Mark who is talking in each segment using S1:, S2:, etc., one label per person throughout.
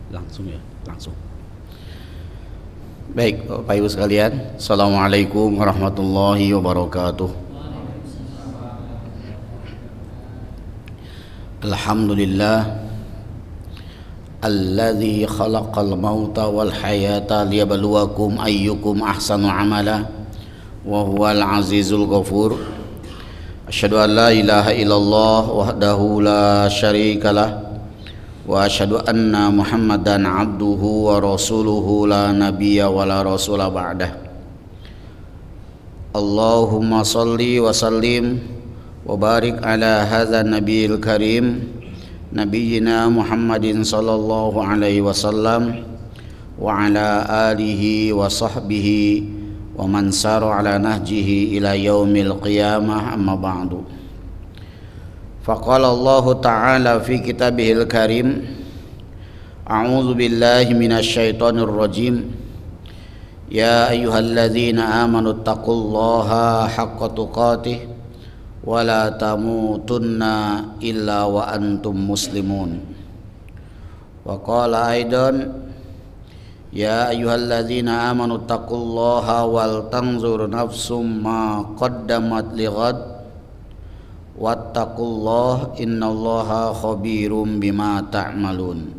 S1: Langsung ya, langsung. Baik, Bapak Ibu sekalian, Assalamualaikum warahmatullahi wabarakatuh. Alhamdulillah alladzi khalaqal mauta wal hayata liyabluwakum ayyukum ahsanu amala wa huwal azizul ghafur. Asyhadu an la ilaha illallah wahdahu la syarikalah wa asyhadu anna Muhammadan abduhu wa rasuluhu la nabiyya wa la rasula ba'dah. Allahumma salli wa sallim wa barik ala hadzal nabiyil karim nabiyyina Muhammadin sallallahu alaihi wasallam wa ala alihi wa sahbihi wa man sara ala nahjihi ila yaumil qiyamah, amma ba'du. Faqala Allah Ta'ala fi kitabihil karim, a'udzu billahi minasy syaithanir rajim, ya ayyuhalladzina amanu taqullaha haqqa tuqatih wa la tamutunna illa wa antum muslimun. Wa qala aidan, ya ayyuhalladzina amanu taqullaha wal tanzur nafsum ma qaddamat lighad wattaqullaha innallaha khabirum bima ta'malun.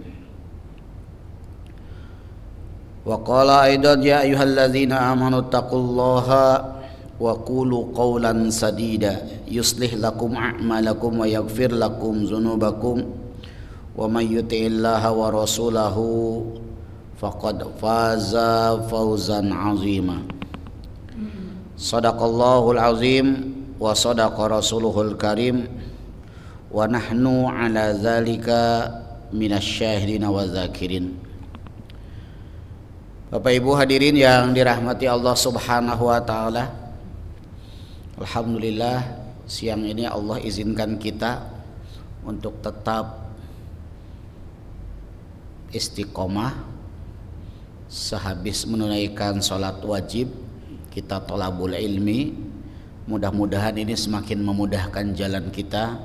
S1: Wa qala aidan, ya ayyuhalladzina amanu taqullaha wa qulu qawlan sadida yuslih lakum a'malakum wa yaghfir lakum dzunubakum wa may yuti'illaha wa rasulahu faqad faza fawzan 'azima. Shadaqallahul azim wa sadaqa rasuluhul karim wa nahnu ala dzalika minasyahidin wa dzakirin. Bapak Ibu hadirin yang dirahmati Allah Subhanahu wa taala, alhamdulillah siang ini Allah izinkan kita untuk tetap istiqomah sehabis menunaikan salat wajib kita thalabul ilmi. Mudah-mudahan ini semakin memudahkan jalan kita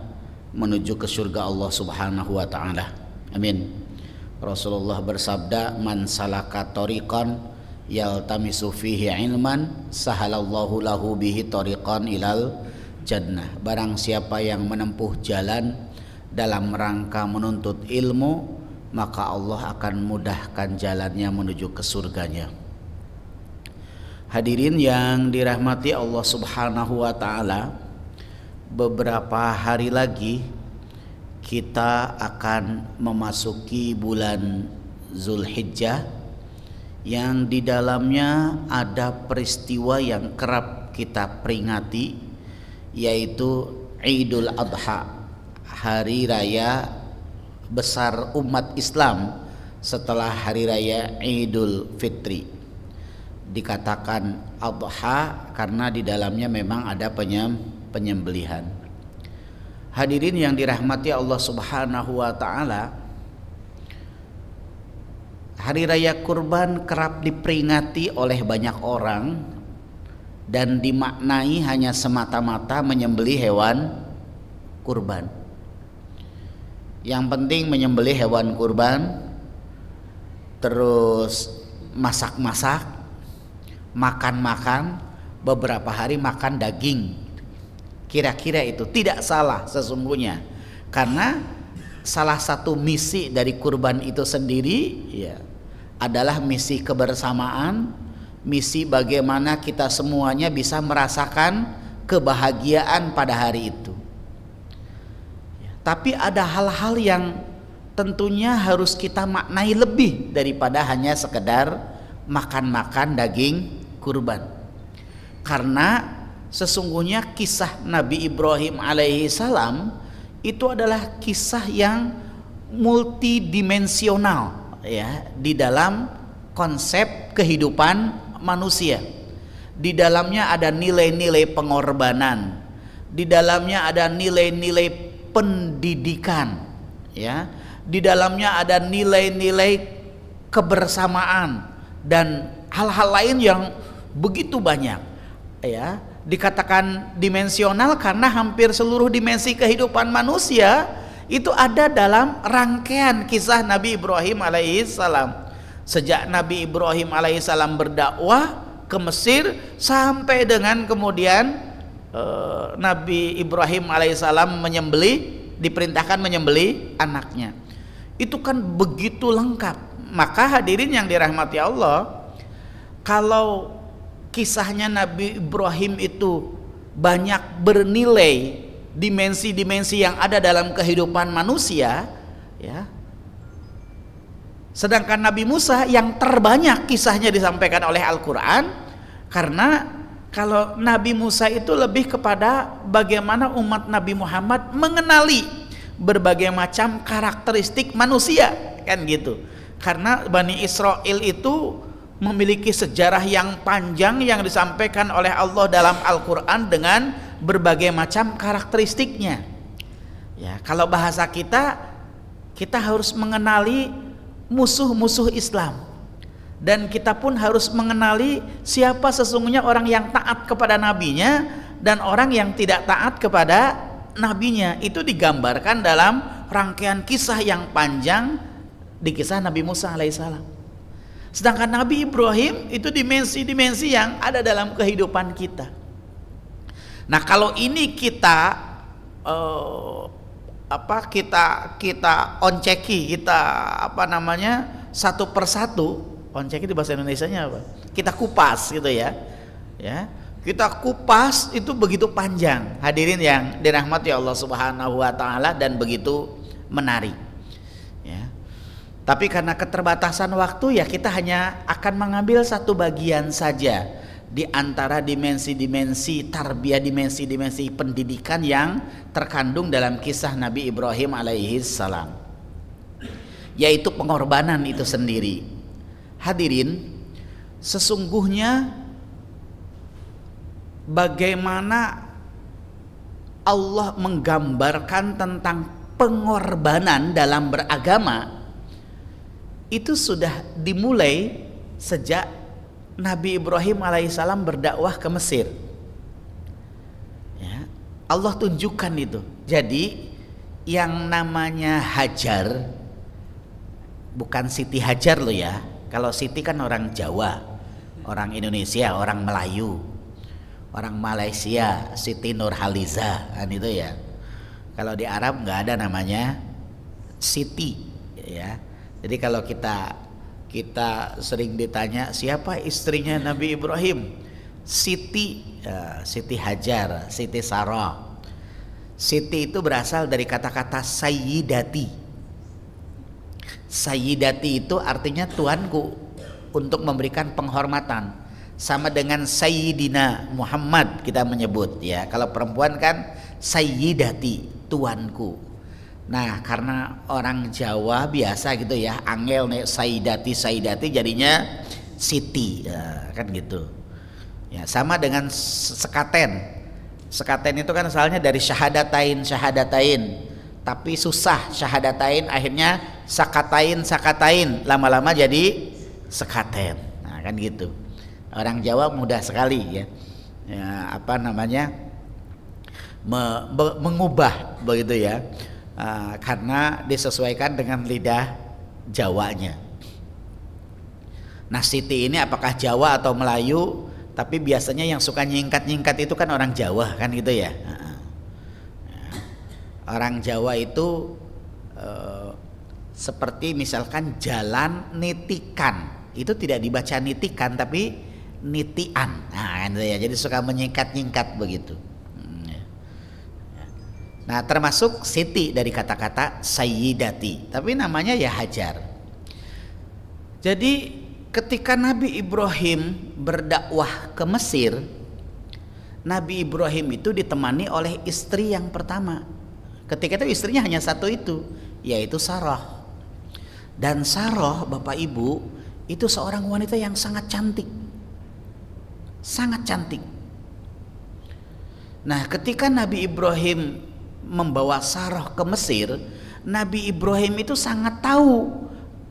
S1: menuju ke surga Allah Subhanahu wa taala. Amin. Rasulullah bersabda, man salaka tariqan yaltamisu fihi ilman sahalallahu lahu bihi tariqan ilal jannah. Barang siapa yang menempuh jalan dalam rangka menuntut ilmu, maka Allah akan mudahkan jalannya menuju ke surganya. Hadirin yang dirahmati Allah Subhanahu wa taala, beberapa hari lagi kita akan memasuki bulan Zulhijjah yang di dalamnya ada peristiwa yang kerap kita peringati, yaitu Idul Adha, hari raya besar umat Islam setelah hari raya Idul Fitri. Dikatakan adha karena di dalamnya memang ada penyembelihan. Hadirin yang dirahmati Allah Subhanahu wa taala, hari raya kurban kerap diperingati oleh banyak orang dan dimaknai hanya semata-mata menyembelih hewan kurban. Yang penting menyembelih hewan kurban, terus masak-masak, makan-makan, beberapa hari makan daging. Kira-kira itu tidak salah sesungguhnya, karena salah satu misi dari kurban itu sendiri ya adalah misi kebersamaan, misi bagaimana kita semuanya bisa merasakan kebahagiaan pada hari itu. Tapi ada hal-hal yang tentunya harus kita maknai lebih daripada hanya sekedar makan-makan daging kurban. Karena sesungguhnya kisah Nabi Ibrahim alaihi salam itu adalah kisah yang multidimensional ya di dalam konsep kehidupan manusia. Di dalamnya ada nilai-nilai pengorbanan, di dalamnya ada nilai-nilai pendidikan ya, di dalamnya ada nilai-nilai kebersamaan dan hal-hal lain yang begitu banyak ya. Dikatakan dimensional karena hampir seluruh dimensi kehidupan manusia itu ada dalam rangkaian kisah Nabi Ibrahim alaihissalam. Sejak Nabi Ibrahim alaihissalam berdakwah ke Mesir sampai dengan kemudian Nabi Ibrahim alaihissalam diperintahkan menyembelih anaknya. Itu kan begitu lengkap. Maka hadirin yang dirahmati Allah, kalau kisahnya Nabi Ibrahim itu banyak bernilai dimensi-dimensi yang ada dalam kehidupan manusia, ya. Sedangkan Nabi Musa yang terbanyak kisahnya disampaikan oleh Al-Quran, karena kalau Nabi Musa itu lebih kepada bagaimana umat Nabi Muhammad mengenali berbagai macam karakteristik manusia, kan gitu. Karena Bani Israel itu memiliki sejarah yang panjang yang disampaikan oleh Allah dalam Al-Quran dengan berbagai macam karakteristiknya. Ya, kalau bahasa kita harus mengenali musuh-musuh Islam, dan kita pun harus mengenali siapa sesungguhnya orang yang taat kepada nabinya dan orang yang tidak taat kepada nabinya. Itu digambarkan dalam rangkaian kisah yang panjang di kisah Nabi Musa alaihissalam. Sedangkan Nabi Ibrahim itu dimensi-dimensi yang ada dalam kehidupan kita. Nah, kalau ini kita kita onceki, satu persatu. Onceki itu bahasa Indonesianya apa? Kita kupas gitu ya. Ya, kita kupas itu begitu panjang. Hadirin yang dirahmati Allah Subhanahu wa taala, dan begitu menarik. Ya. Tapi karena keterbatasan waktu, ya kita hanya akan mengambil satu bagian saja di antara dimensi-dimensi tarbiyah, dimensi-dimensi pendidikan yang terkandung dalam kisah Nabi Ibrahim alaihissalam, yaitu pengorbanan itu sendiri. Hadirin, sesungguhnya bagaimana Allah menggambarkan tentang pengorbanan dalam beragama itu sudah dimulai sejak Nabi Ibrahim alaihissalam berdakwah ke Mesir. Ya, Allah tunjukkan itu. Jadi yang namanya Hajar bukan Siti Hajar loh ya. Kalau Siti kan orang Jawa, orang Indonesia, orang Melayu, orang Malaysia, Siti Nurhaliza, kan itu ya. Kalau di Arab nggak ada namanya Siti, ya. Jadi kalau kita sering ditanya siapa istrinya Nabi Ibrahim, Siti, ya, Siti Hajar, Siti Sarah. Siti itu berasal dari kata-kata Sayyidati. Sayyidati itu artinya tuanku, untuk memberikan penghormatan. Sama dengan Sayyidina Muhammad kita menyebut, ya. Kalau perempuan kan Sayyidati, tuanku. Nah, karena orang Jawa biasa gitu ya, angel nih Sayyidati jadinya Siti, ya, kan gitu. Ya, sama dengan sekaten. Sekaten itu kan asalnya dari syahadatain, tapi susah syahadatain, akhirnya sakatain, lama-lama jadi sekaten. Nah, kan gitu. Orang Jawa mudah sekali ya, mengubah begitu ya. Karena disesuaikan dengan lidah Jawanya. Nah, Siti ini apakah Jawa atau Melayu? Tapi biasanya yang suka nyingkat-nyingkat itu kan orang Jawa, kan gitu ya. Orang Jawa itu seperti misalkan jalan nitikan, itu tidak dibaca nitikan tapi nitian. Nah, kan gitu ya. Jadi suka menyingkat-nyingkat begitu. Nah, termasuk Siti dari kata-kata Sayyidati, tapi namanya ya Hajar. Jadi ketika Nabi Ibrahim berdakwah ke Mesir, Nabi Ibrahim itu ditemani oleh istri yang pertama. Ketika itu istrinya hanya satu itu, yaitu Sarah. Dan Sarah, Bapak Ibu, itu seorang wanita yang sangat cantik. Sangat cantik. Nah, ketika Nabi Ibrahim membawa Sarah ke Mesir, Nabi Ibrahim itu sangat tahu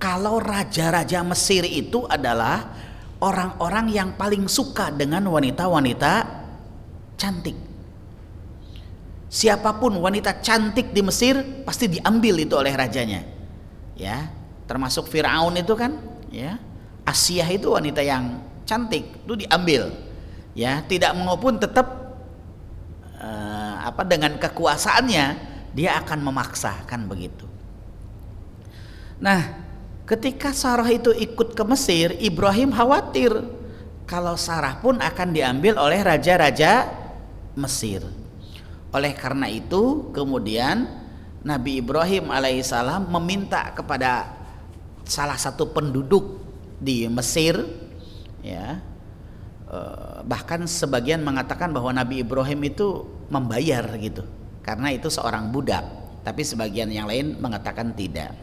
S1: kalau raja-raja Mesir itu adalah orang-orang yang paling suka dengan wanita-wanita cantik. siapapun wanita cantik di Mesir pasti diambil itu oleh rajanya. Ya, termasuk Firaun itu kan, ya. Asyah itu wanita yang cantik, itu diambil. Ya, tidak maupun tetap dengan kekuasaannya dia akan memaksakan begitu. Nah, ketika Sarah itu ikut ke Mesir, Ibrahim khawatir kalau Sarah pun akan diambil oleh raja-raja Mesir. Oleh karena itu kemudian Nabi Ibrahim alaihissalam meminta kepada salah satu penduduk di Mesir, ya, bahkan sebagian mengatakan bahwa Nabi Ibrahim itu membayar gitu karena itu seorang budak, tapi sebagian yang lain mengatakan tidak.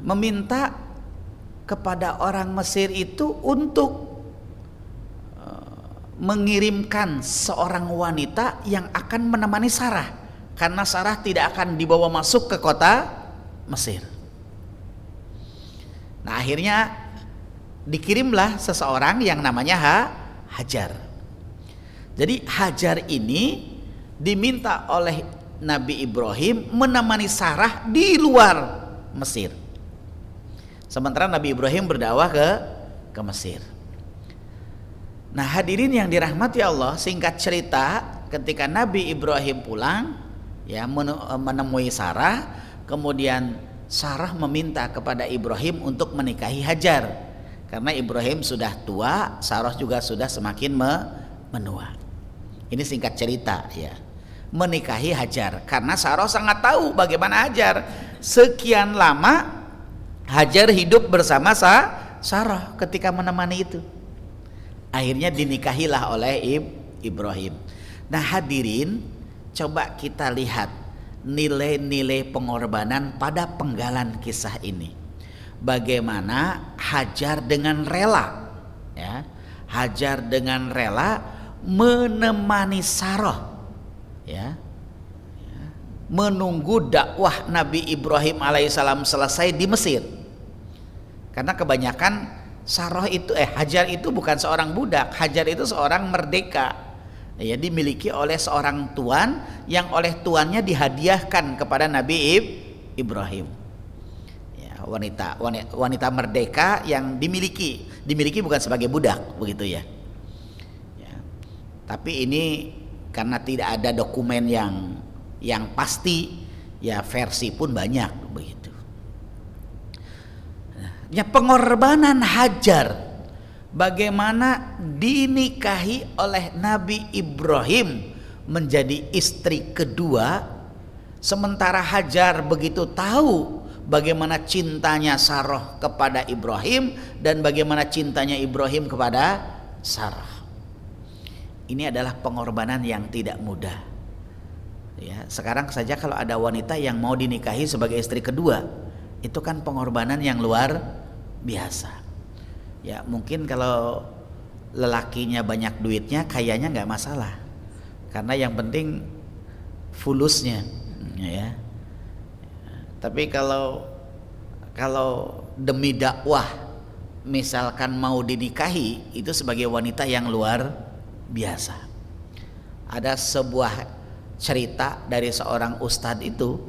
S1: Meminta kepada orang Mesir itu untuk mengirimkan seorang wanita yang akan menemani Sarah, karena Sarah tidak akan dibawa masuk ke kota Mesir. Nah, akhirnya dikirimlah seseorang yang namanya Hajar. Jadi Hajar ini diminta oleh Nabi Ibrahim menemani Sarah di luar Mesir. Sementara Nabi Ibrahim berdakwah ke Mesir. Nah, hadirin yang dirahmati Allah, singkat cerita, ketika Nabi Ibrahim pulang, ya, menemui Sarah, kemudian Sarah meminta kepada Ibrahim untuk menikahi Hajar, karena Ibrahim sudah tua, Sarah juga sudah semakin menua. Ini singkat cerita, ya, menikahi Hajar, karena Sarah sangat tahu bagaimana Hajar. Sekian lama Hajar hidup bersama Sarah ketika menemani itu. Akhirnya dinikahilah oleh Ibrahim. Nah, hadirin, coba kita lihat nilai-nilai pengorbanan pada penggalan kisah ini. Bagaimana Hajar dengan rela, ya, Hajar dengan rela menemani Sarah, ya, menunggu dakwah Nabi Ibrahim alaihissalam selesai di Mesir. Karena kebanyakan Hajar itu bukan seorang budak, Hajar itu seorang merdeka, ya, dimiliki oleh seorang tuan yang oleh tuannya dihadiahkan kepada Nabi Ibrahim. Ya, wanita merdeka yang dimiliki bukan sebagai budak, begitu ya. Ya. Tapi ini karena tidak ada dokumen yang pasti, ya, versi pun banyak begitu. Ya, pengorbanan Hajar, bagaimana dinikahi oleh Nabi Ibrahim menjadi istri kedua, sementara Hajar begitu tahu bagaimana cintanya Sarah kepada Ibrahim dan bagaimana cintanya Ibrahim kepada Sarah. Ini adalah pengorbanan yang tidak mudah. Ya, sekarang saja kalau ada wanita yang mau dinikahi sebagai istri kedua, itu kan pengorbanan yang luar biasa. Ya, mungkin kalau lelakinya banyak duitnya, kayaknya nggak masalah, karena yang penting fulusnya, ya. Tapi kalau demi dakwah misalkan mau dinikahi, itu sebagai wanita yang luar biasa. Ada sebuah cerita dari seorang ustadz itu,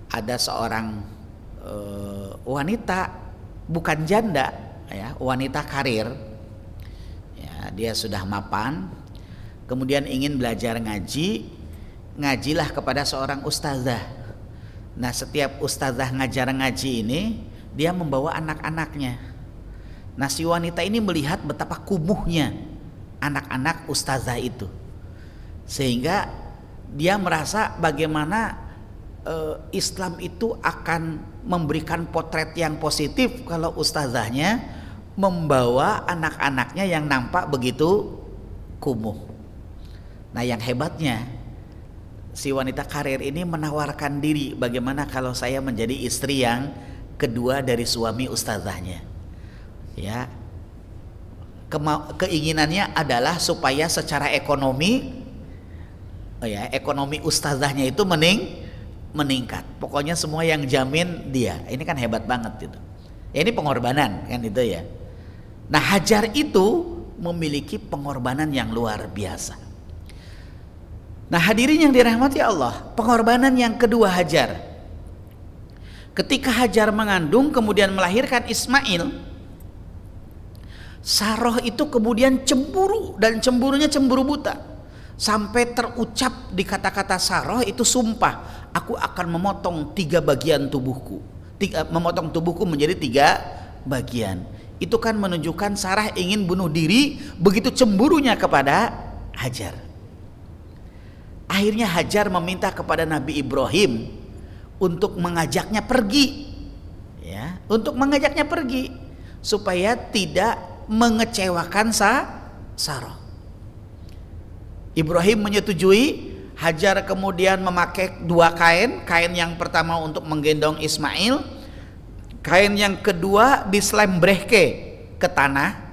S1: ada seorang wanita, bukan janda, ya, wanita karir, ya, dia sudah mapan, kemudian ingin belajar ngajilah kepada seorang ustazah. Nah, setiap ustazah ngajar ngaji ini, dia membawa anak-anaknya. Nah, si wanita ini melihat betapa kumuhnya anak-anak ustazah itu, sehingga dia merasa bagaimana Islam itu akan memberikan potret yang positif kalau ustazahnya membawa anak-anaknya yang nampak begitu kumuh. Nah, yang hebatnya, si wanita karir ini menawarkan diri, bagaimana kalau saya menjadi istri yang kedua dari suami ustazahnya. Ya, keinginannya adalah supaya secara ekonomi, ya, ekonomi ustazahnya itu meningkat. Pokoknya semua yang jamin dia. Ini kan hebat banget gitu. Ya, ini pengorbanan kan itu ya. Nah, Hajar itu memiliki pengorbanan yang luar biasa. Nah hadirin yang dirahmati Allah, pengorbanan yang kedua Hajar. Ketika Hajar mengandung kemudian melahirkan Ismail, Saroh itu kemudian cemburu, dan cemburunya cemburu buta, sampai terucap di kata-kata Saroh itu sumpah, aku akan memotong 3 bagian tubuhku, memotong tubuhku menjadi 3 bagian. Itu kan menunjukkan Sarah ingin bunuh diri, begitu cemburunya kepada Hajar. Akhirnya Hajar meminta kepada Nabi Ibrahim untuk mengajaknya pergi, ya, untuk mengajaknya pergi supaya tidak mengecewakan Sarah. Ibrahim menyetujui. Hajar kemudian memakai 2 kain. Kain yang pertama untuk menggendong Ismail, kain yang kedua diselembrehke ke tanah.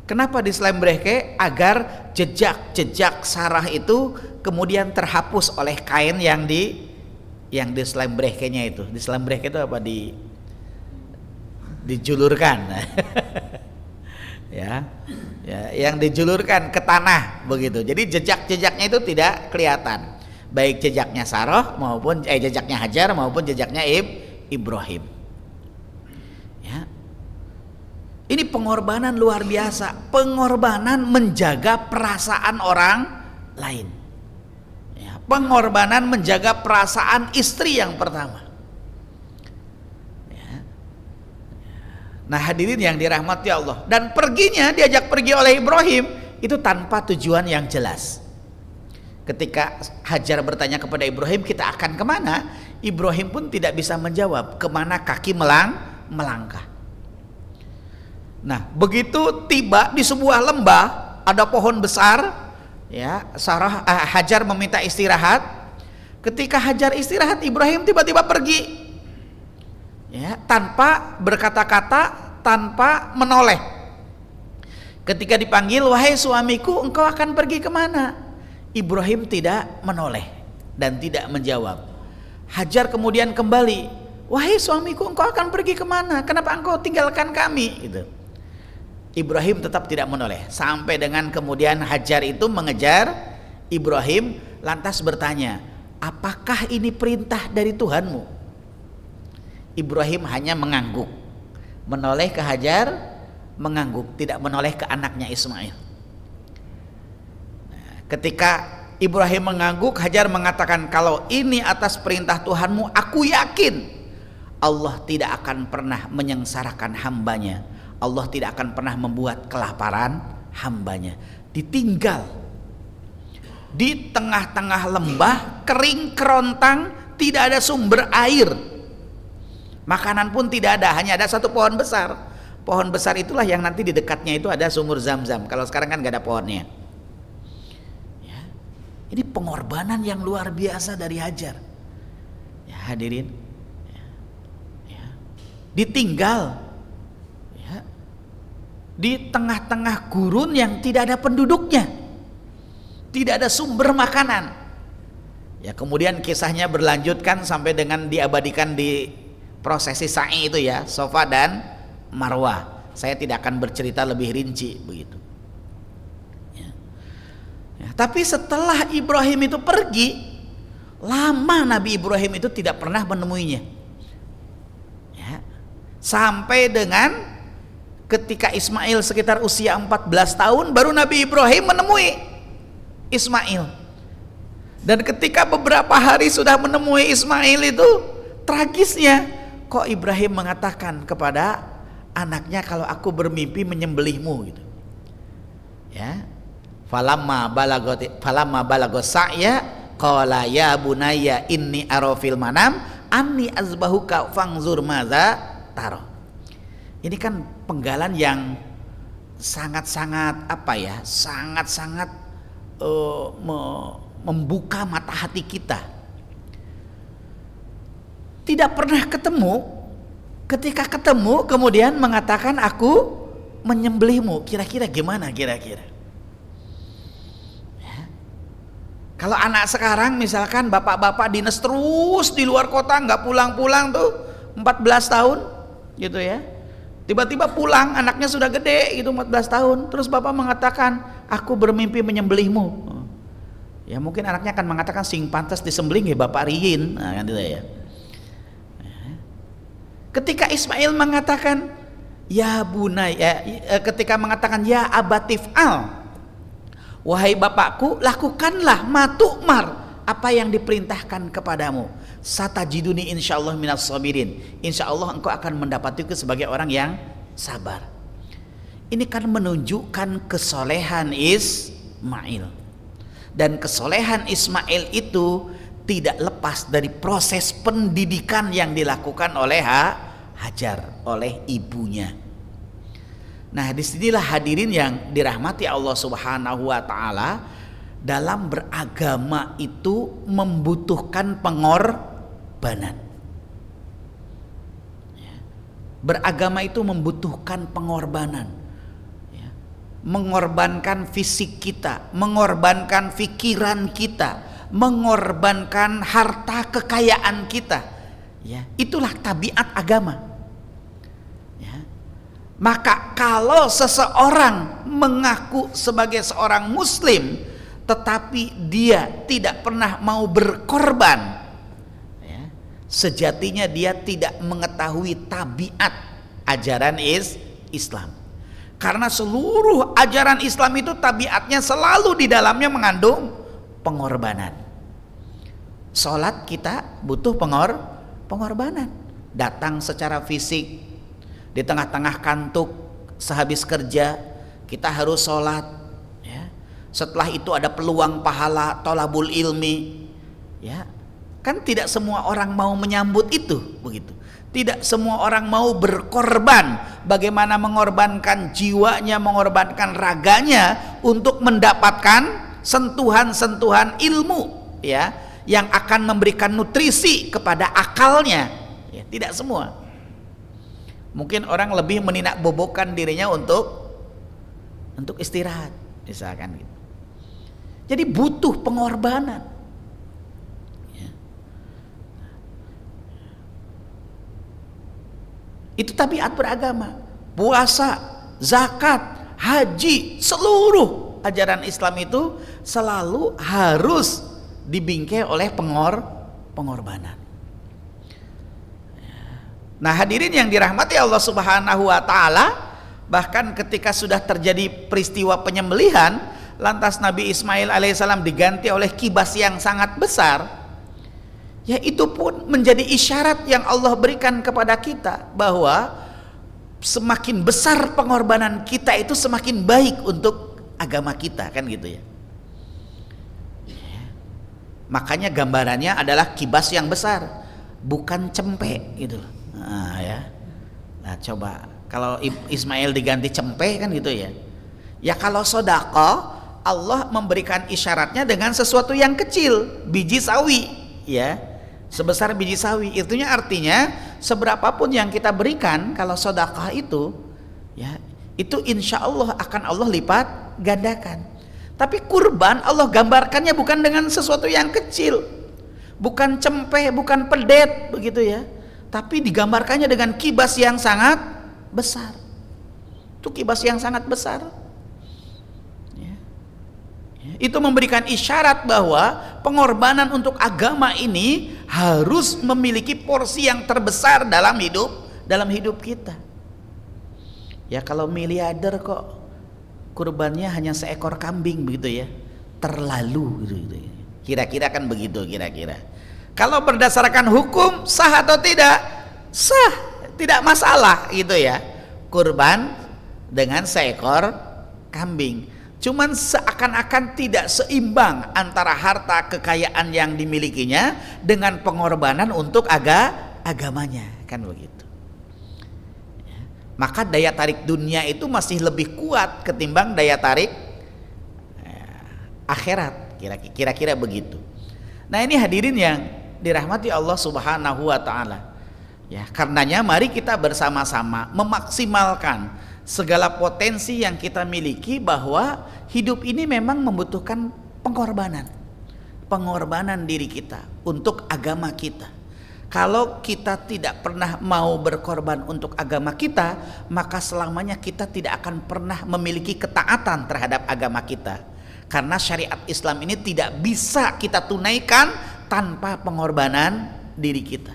S1: Kenapa diselembrehke? Agar jejak-jejak Sarah itu kemudian terhapus oleh kain yang diselembrehkenya itu. Diselembrehke itu apa? Dijulurkan. Ya, yang dijulurkan ke tanah begitu. Jadi jejak-jejaknya itu tidak kelihatan, baik jejaknya Sarah maupun jejaknya Hajar maupun jejaknya Ibrahim. Ya, ini pengorbanan luar biasa, pengorbanan menjaga perasaan orang lain. Ya, pengorbanan menjaga perasaan istri yang pertama. Nah hadirin yang dirahmati Allah, dan perginya, diajak pergi oleh Ibrahim itu tanpa tujuan yang jelas. Ketika Hajar bertanya kepada Ibrahim, kita akan kemana? Ibrahim pun tidak bisa menjawab, kemana kaki melangkah. Nah begitu tiba di sebuah lembah, ada pohon besar, ya, Hajar meminta istirahat. Ketika Hajar istirahat, Ibrahim tiba-tiba pergi, ya, tanpa berkata-kata, tanpa menoleh. Ketika dipanggil, wahai suamiku, engkau akan pergi kemana? Ibrahim tidak menoleh dan tidak menjawab. Hajar kemudian kembali, wahai suamiku, engkau akan pergi kemana? Kenapa engkau tinggalkan kami? Gitu. Ibrahim tetap tidak menoleh, sampai dengan kemudian Hajar itu mengejar Ibrahim, lantas bertanya, apakah ini perintah dari Tuhanmu? Ibrahim hanya mengangguk, menoleh ke Hajar, mengangguk, tidak menoleh ke anaknya Ismail. Nah, ketika Ibrahim mengangguk, Hajar mengatakan, kalau ini atas perintah Tuhanmu, aku yakin Allah tidak akan pernah menyengsarakan hambanya, Allah tidak akan pernah membuat kelaparan hambanya. Ditinggal di tengah-tengah lembah, kering kerontang, tidak ada sumber air, makanan pun tidak ada, hanya ada satu pohon besar. Pohon besar itulah yang nanti di dekatnya itu ada sumur Zam-Zam. Kalau sekarang kan gak ada pohonnya. Ya. Ini pengorbanan yang luar biasa dari Hajar. Ya, hadirin. Ya. Ya. Ditinggal, ya, di tengah-tengah gurun yang tidak ada penduduknya, tidak ada sumber makanan. Ya, kemudian kisahnya berlanjutkan sampai dengan diabadikan di prosesi sa'i itu, ya, Safa dan Marwah. Saya tidak akan bercerita lebih rinci begitu. Ya. Ya, tapi setelah Ibrahim itu pergi, lama Nabi Ibrahim itu tidak pernah menemuinya. Ya. Sampai dengan ketika Ismail sekitar usia 14 tahun baru Nabi Ibrahim menemui Ismail. Dan ketika beberapa hari sudah menemui Ismail itu, tragisnya kok Ibrahim mengatakan kepada anaknya, kalau aku bermimpi menyembelihmu gitu. Ya. Falamma balagot sa'ya qala ya bunayya inni ara fil manam anni azbahuka fangzur madza tara. Ini kan penggalan yang sangat-sangat apa ya? Sangat-sangat membuka mata hati kita. Tidak pernah ketemu, ketika ketemu kemudian mengatakan aku menyembelihmu. Kira-kira gimana kira-kira? Ya. Kalau anak sekarang misalkan bapak-bapak dinas terus di luar kota, nggak pulang-pulang tuh 14 tahun gitu ya, tiba-tiba pulang, anaknya sudah gede gitu 14 tahun, terus bapak mengatakan aku bermimpi menyembelihmu. Ya mungkin anaknya akan mengatakan sing pantas disembelih ya Bapak Riyin, nah, kan gitu ya. Ketika Ismail mengatakan ya bunai, ketika mengatakan ya abatif al, wahai bapakku, lakukanlah matukmar apa yang diperintahkan kepadamu. Satajiduni insyaallah minas sabirin. Insyaallah engkau akan mendapatiku sebagai orang yang sabar. Ini kan menunjukkan kesolehan Ismail. Dan kesolehan Ismail itu tidak lepas dari proses pendidikan yang dilakukan oleh Hajar, oleh ibunya. Nah, disinilah hadirin yang dirahmati Allah Subhanahu wa Ta'ala, dalam beragama itu membutuhkan pengorbanan. Beragama itu membutuhkan pengorbanan. Mengorbankan fisik kita, mengorbankan pikiran kita, mengorbankan harta kekayaan kita. Ya, itulah tabiat agama. Ya. Maka kalau seseorang mengaku sebagai seorang muslim tetapi dia tidak pernah mau berkorban, ya, sejatinya dia tidak mengetahui tabiat ajaran Islam. Karena seluruh ajaran Islam itu tabiatnya selalu di dalamnya mengandung pengorbanan. Sholat kita butuh pengorbanan. Datang secara fisik, di tengah-tengah kantuk, sehabis kerja kita harus sholat, ya. Setelah itu ada peluang pahala tolabul ilmi, ya. Kan tidak semua orang mau menyambut itu, begitu. Tidak semua orang mau berkorban, bagaimana mengorbankan jiwanya, mengorbankan raganya untuk mendapatkan sentuhan-sentuhan ilmu, ya, yang akan memberikan nutrisi kepada akalnya. Ya, tidak semua. Mungkin orang lebih meninak bobokkan dirinya untuk istirahat, misalkan gitu. Jadi butuh pengorbanan. Itu tabiat beragama. Puasa, zakat, haji, seluruh ajaran Islam itu selalu harus dibingkai oleh pengorbanan. Nah, hadirin yang dirahmati Allah Subhanahu wa Ta'ala, bahkan ketika sudah terjadi peristiwa penyembelihan, lantas Nabi Ismail alaihissalam diganti oleh kibas yang sangat besar. Ya, itu pun menjadi isyarat yang Allah berikan kepada kita bahwa semakin besar pengorbanan kita itu semakin baik untuk agama kita, kan gitu ya. Makanya gambarannya adalah kibas yang besar, bukan cempe gitu. Nah, ya. Nah, coba kalau Ismail diganti cempe kan gitu ya. Ya, kalau sedekah Allah memberikan isyaratnya dengan sesuatu yang kecil, biji sawi, ya. Sebesar biji sawi, itunya artinya seberapapun yang kita berikan kalau sedekah itu, ya, itu insya Allah akan Allah lipat gandakan. Tapi kurban Allah gambarkannya bukan dengan sesuatu yang kecil, bukan cempe, bukan pedet, begitu ya, tapi digambarkannya dengan kibas yang sangat besar. Itu kibas yang sangat besar. Itu memberikan isyarat bahwa pengorbanan untuk agama ini harus memiliki porsi yang terbesar dalam hidup kita. Ya, kalau miliarder kok kurbannya hanya seekor kambing begitu ya, terlalu gitu. Kira-kira kan begitu kira-kira. Kalau berdasarkan hukum sah atau tidak? Sah, tidak masalah gitu ya. Kurban dengan seekor kambing. Cuman seakan-akan tidak seimbang antara harta kekayaan yang dimilikinya dengan pengorbanan untuk agamanya, kan begitu. Maka daya tarik dunia itu masih lebih kuat ketimbang daya tarik akhirat, kira-kira begitu. Nah, ini hadirin yang dirahmati Allah Subhanahu wa Ta'ala. Ya, karenanya mari kita bersama-sama memaksimalkan segala potensi yang kita miliki, bahwa hidup ini memang membutuhkan pengorbanan diri kita untuk agama kita. Kalau kita tidak pernah mau berkorban untuk agama kita, maka selamanya kita tidak akan pernah memiliki ketaatan terhadap agama kita. Karena syariat Islam ini tidak bisa kita tunaikan tanpa pengorbanan diri kita.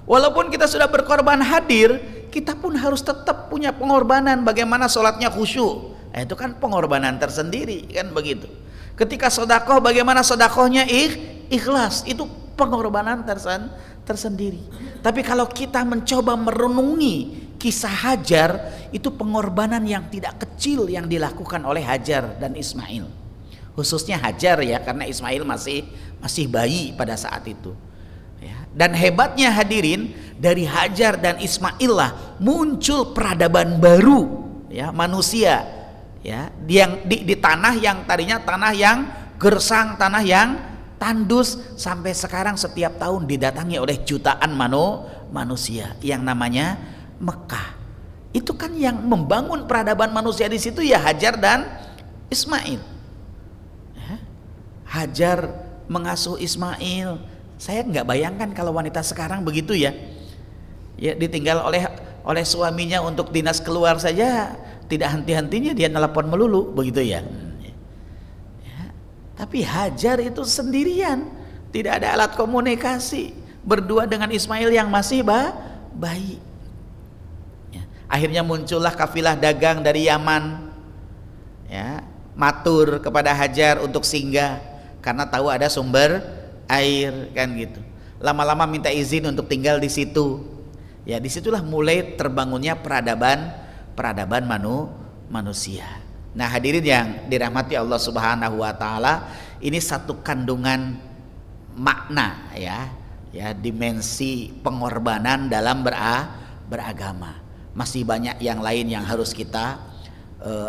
S1: Walaupun kita sudah berkorban hadir, kita pun harus tetap punya pengorbanan. Bagaimana sholatnya khusyuk, itu kan pengorbanan tersendiri, kan begitu. Ketika sodakoh, bagaimana sodakohnya ikhlas, itu pengorbanan tersendiri. Tapi kalau kita mencoba merenungi kisah Hajar, itu pengorbanan yang tidak kecil yang dilakukan oleh Hajar dan Ismail. Khususnya Hajar ya, karena Ismail masih bayi pada saat itu. Ya. Dan hebatnya hadirin, dari Hajar dan Ismail lah muncul peradaban baru ya, manusia ya, di tanah yang tadinya tanah yang gersang, tanah yang tandus, sampai sekarang setiap tahun didatangi oleh jutaan manusia yang namanya Mekah. Itu kan yang membangun peradaban manusia di situ ya Hajar dan Ismail. Ya. Hajar mengasuh Ismail. Saya nggak bayangkan kalau wanita sekarang begitu ya. Ya, ditinggal oleh suaminya untuk dinas keluar saja, tidak henti-hentinya dia nelpon melulu, begitu ya. Ya. Tapi Hajar itu sendirian, tidak ada alat komunikasi, berdua dengan Ismail yang masih bayi. Ya. Akhirnya muncullah kafilah dagang dari Yaman, ya, matur kepada Hajar untuk singgah karena tahu ada sumber air, kan gitu. Lama-lama minta izin untuk tinggal di situ. Ya, disitulah mulai terbangunnya peradaban manusia. Nah, hadirin yang dirahmati Allah Subhanahu wa taala, ini satu kandungan makna ya, dimensi pengorbanan dalam beragama. Masih banyak yang lain yang harus kita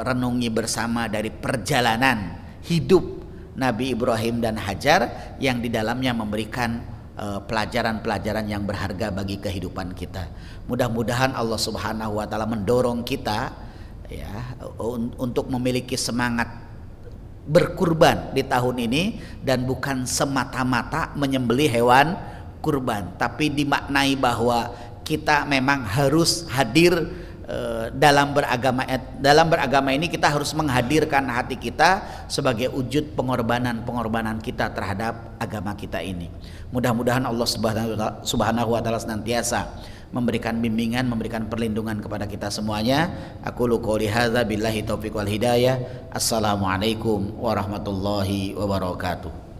S1: renungi bersama dari perjalanan hidup Nabi Ibrahim dan Hajar yang di dalamnya memberikan pelajaran-pelajaran yang berharga bagi kehidupan kita. Mudah-mudahan Allah Subhanahu wa taala mendorong kita ya untuk memiliki semangat berkurban di tahun ini, dan bukan semata-mata menyembelih hewan kurban, tapi dimaknai bahwa kita memang harus hadir dalam beragama ini. Kita harus menghadirkan hati kita sebagai wujud pengorbanan kita terhadap agama kita ini. Mudah-mudahan Allah Subhanahu wa taala senantiasa memberikan bimbingan, memberikan perlindungan kepada kita semuanya. Aqulu qouli hadza billahi taufiq wal hidayah. Assalamualaikum warahmatullahi wabarakatuh.